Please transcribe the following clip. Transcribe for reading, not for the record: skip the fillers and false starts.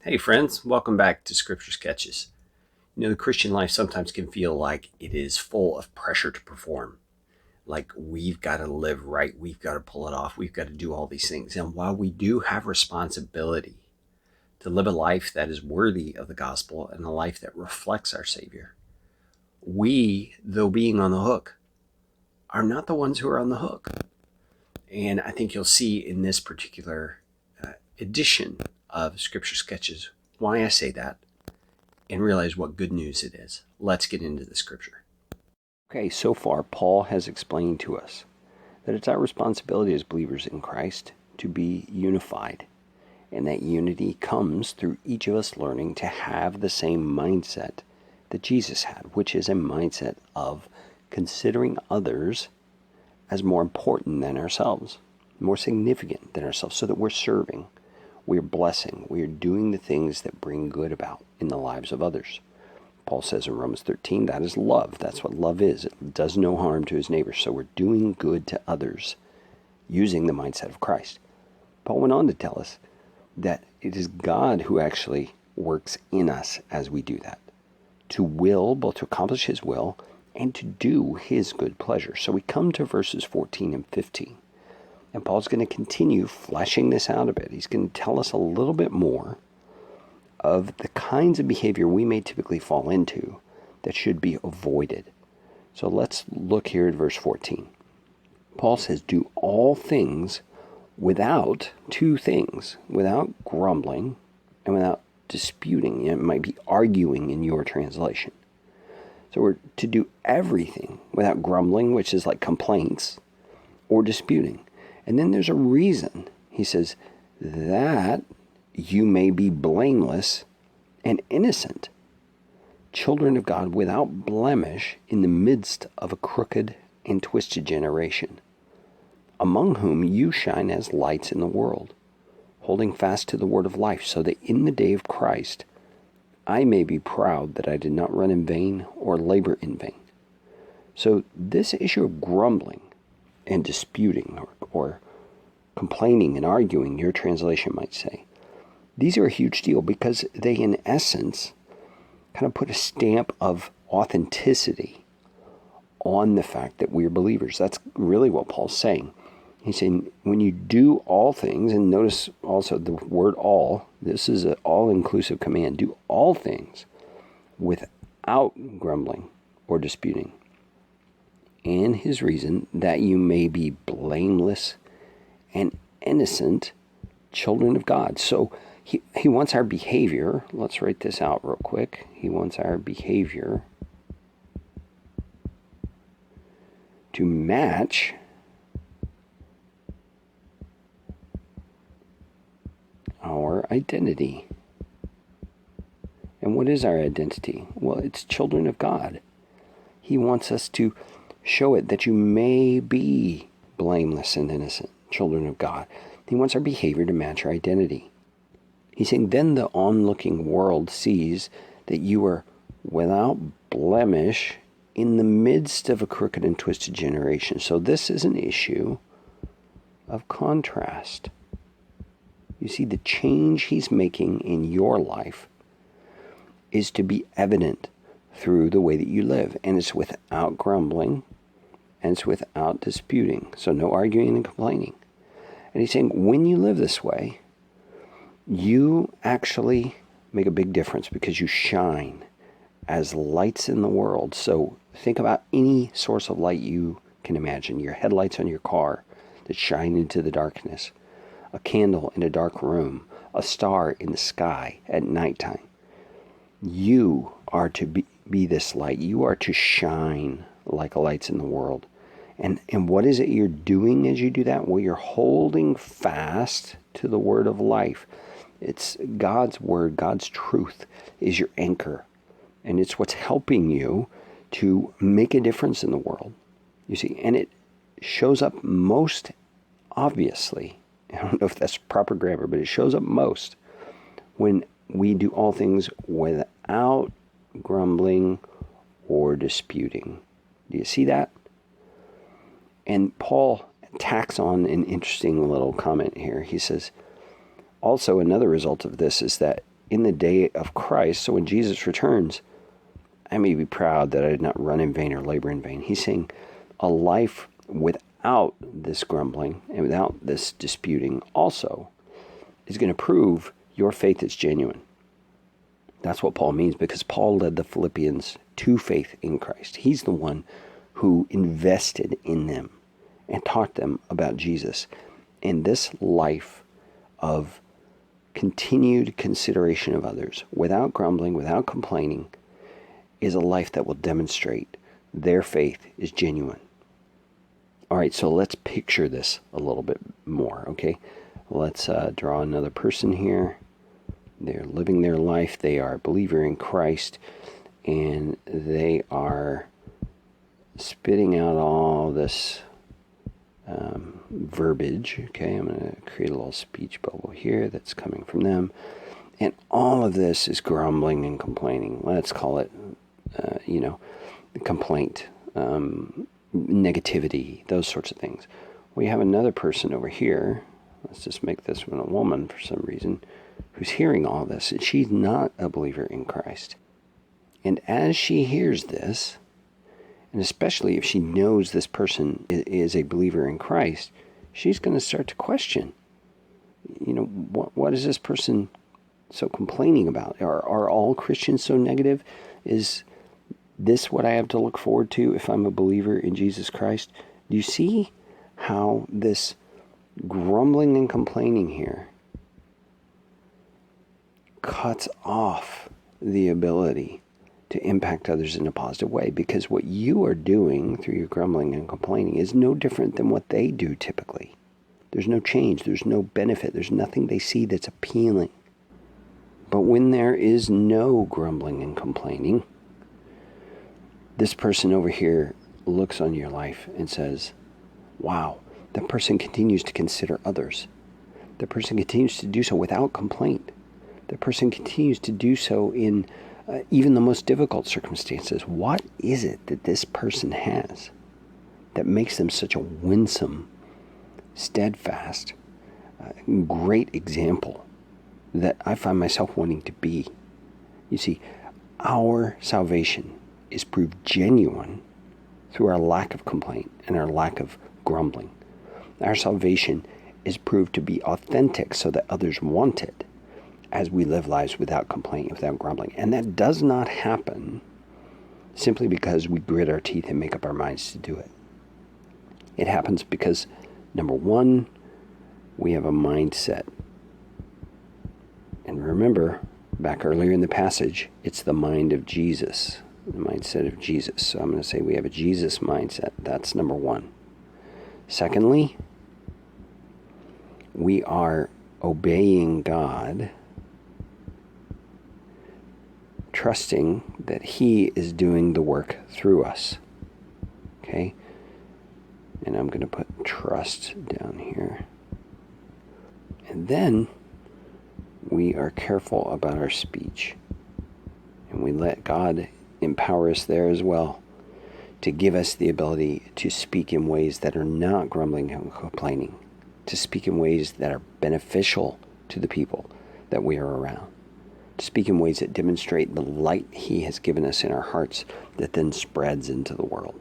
Hey friends, welcome back to Scripture Sketches. The Christian life sometimes can feel like it is full of pressure to perform. Like we've got to live right, we've got to pull it off, we've got to do all these things. And while we do have responsibility to live a life that is worthy of the gospel and a life that reflects our Savior, we, though being on the hook, are not the ones who are on the hook. And I think you'll see in this particular edition of Scripture Sketches why I say that, and realize what good news it is. Let's get into the scripture. Okay, so far Paul has explained to us that it's our responsibility as believers in Christ to be unified, and that unity comes through each of us learning to have the same mindset that Jesus had, which is a mindset of considering others as more important than ourselves, more significant than ourselves, so that we're serving, we're blessing, we're doing the things that bring good about in the lives of others. Paul says in Romans 13, that is love. That's what love is. It does no harm to his neighbor. So we're doing good to others using the mindset of Christ. Paul went on to tell us that it is God who actually works in us as we do that, to will, both to accomplish his will and to do his good pleasure. So we come to verses 14 and 15. And Paul's going to continue fleshing this out a bit. He's going to tell us a little bit more of the kinds of behavior we may typically fall into that should be avoided. So let's look here at verse 14. Paul says, do all things without two things, without grumbling and without disputing. It might be arguing in your translation. So we're to do everything without grumbling, which is like complaints, or disputing. And then there's a reason. He says, that you may be blameless and innocent, children of God without blemish in the midst of a crooked and twisted generation, among whom you shine as lights in the world, holding fast to the word of life, so that in the day of Christ I may be proud that I did not run in vain or labor in vain. So this issue of grumbling and disputing or complaining and arguing, your translation might say, these are a huge deal because they, in essence, kind of put a stamp of authenticity on the fact that we're believers. That's really what Paul's saying. He's saying when you do all things, and notice also the word all, this is an all-inclusive command, do all things without grumbling or disputing. And his reason, that you may be blameless and innocent, children of God. So he wants our behavior, let's write this out real quick. He wants our behavior to match our identity. And what is our identity? Well, it's children of God. He wants us to show it that you may be blameless and innocent, children of God. He wants our behavior to match our identity. He's saying, then the onlooking world sees that you are without blemish in the midst of a crooked and twisted generation. So this is an issue of contrast. You see, the change he's making in your life is to be evident through the way that you live. And it's without grumbling, and it's without disputing. So no arguing and complaining. And he's saying, when you live this way, you actually make a big difference because you shine as lights in the world. So think about any source of light you can imagine. Your headlights on your car that shine into the darkness, a candle in a dark room, a star in the sky at nighttime. You are to be this light. You are to shine like lights in the world. And what is it you're doing as you do that? Well, you're holding fast to the word of life. It's God's word, God's truth is your anchor. And it's what's helping you to make a difference in the world. You see, and it shows up most obviously. I don't know if that's proper grammar, but it shows up most when we do all things without grumbling or disputing. Do you see that? And Paul tacks on an interesting little comment here. He says, also another result of this is that in the day of Christ, so when Jesus returns, I may be proud that I did not run in vain or labor in vain. He's saying a life without this grumbling and without this disputing also is going to prove your faith is genuine. That's what Paul means, because Paul led the Philippians to faith in Christ. He's the one who invested in them and taught them about Jesus. And this life of continued consideration of others, without grumbling, without complaining, is a life that will demonstrate their faith is genuine. All right, so let's picture this a little bit more, okay? Let's draw another person here. They're living their life. They are a believer in Christ, and they are spitting out all this verbiage. Okay, I'm going to create a little speech bubble here that's coming from them. And all of this is grumbling and complaining. Let's call it, complaint, negativity, those sorts of things. We have another person over here. Let's just make this one a woman for some reason, who's hearing all this, and she's not a believer in Christ. And as she hears this, and especially if she knows this person is a believer in Christ, she's going to start to question, what is this person so complaining about? Are all Christians so negative? Is this what I have to look forward to if I'm a believer in Jesus Christ? Do you see how this grumbling and complaining here cuts off the ability to impact others in a positive way? Because what you are doing through your grumbling and complaining is no different than what they do typically. There's no change. There's no benefit. There's nothing they see that's appealing. But when there is no grumbling and complaining, this person over here looks on your life and says, wow, that person continues to consider others. That person continues to do so without complaint. That person continues to do so in even the most difficult circumstances. What is it that this person has that makes them such a winsome, steadfast, great example that I find myself wanting to be? You see, our salvation is proved genuine through our lack of complaint and our lack of grumbling. Our salvation is proved to be authentic so that others want it as we live lives without complaint, without grumbling. And that does not happen simply because we grit our teeth and make up our minds to do it. It happens because, number one, we have a mindset. And remember, back earlier in the passage, it's the mind of Jesus, the mindset of Jesus. So I'm going to say we have a Jesus mindset. That's number one. Secondly, we are obeying God, trusting that He is doing the work through us. Okay? And I'm going to put trust down here. And then we are careful about our speech. And we let God empower us there as well to give us the ability to speak in ways that are not grumbling and complaining, to speak in ways that are beneficial to the people that we are around, to speak in ways that demonstrate the light He has given us in our hearts that then spreads into the world.